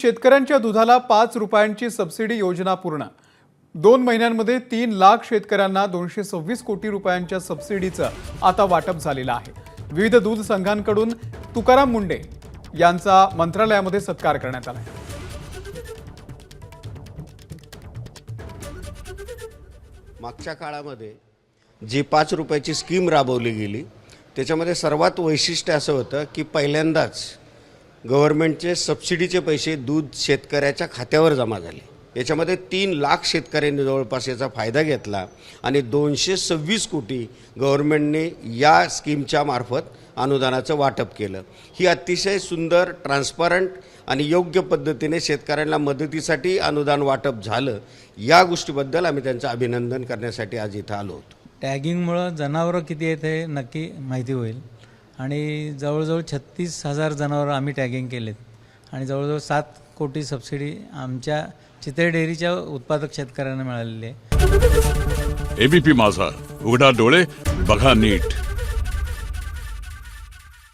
शेतकऱ्यांच्या दुधाला 5 रुपयांची सबसिडी योजना पूर्ण। 2 महिन्यांमध्ये 3 लाख शेतकऱ्यांना 226 कोटी रुपयांच्या सबसिडीचं आता वाटप झालेलं आहे। विविध दूध संघांकडून तुकाराम मुंडे यांचा मंत्रालयामध्ये सत्कार करण्यात आला आहे। मागच्या काळामध्ये जी 5 रुपयाची स्कीम राबवली गेली त्याच्यामध्ये सर्वात वैशिष्ट्य असं होतं की पहिल्यांदाच गव्हर्नमेंटचे सबसिडीचे पैसे दूध शेतकऱ्याच्या खात्यावर जमा झाले। याच्यामध्ये 3 लाख शेतकऱ्यांनी जवळपास याचा फायदा घेतला आणि 226 कोटी गव्हर्नमेंटने या स्कीमच्या मार्फत अनुदानाचं वाटप केलं। ही अतिशय सुंदर, ट्रान्सपरंट आणि योग्य पद्धतीने शेतकऱ्यांना मदतीसाठी अनुदान वाटप झालं। या गोष्टीबद्दल आम्ही त्यांचं अभिनंदन करण्यासाठी आज इथं आलो होतो। टॅगिंगमुळे जनावरं किती आहेत हे नक्की माहिती होईल आणि जवळजवळ 36,000 जनावरं आम्ही टॅगिंग केलेत आणि जवळजवळ 7 कोटी सबसिडी आमच्या चितळे डेअरीच्या उत्पादक शेतकऱ्यांना मिळालेली आहे। एबीपी माझा, उघडा डोळे बघा नीट।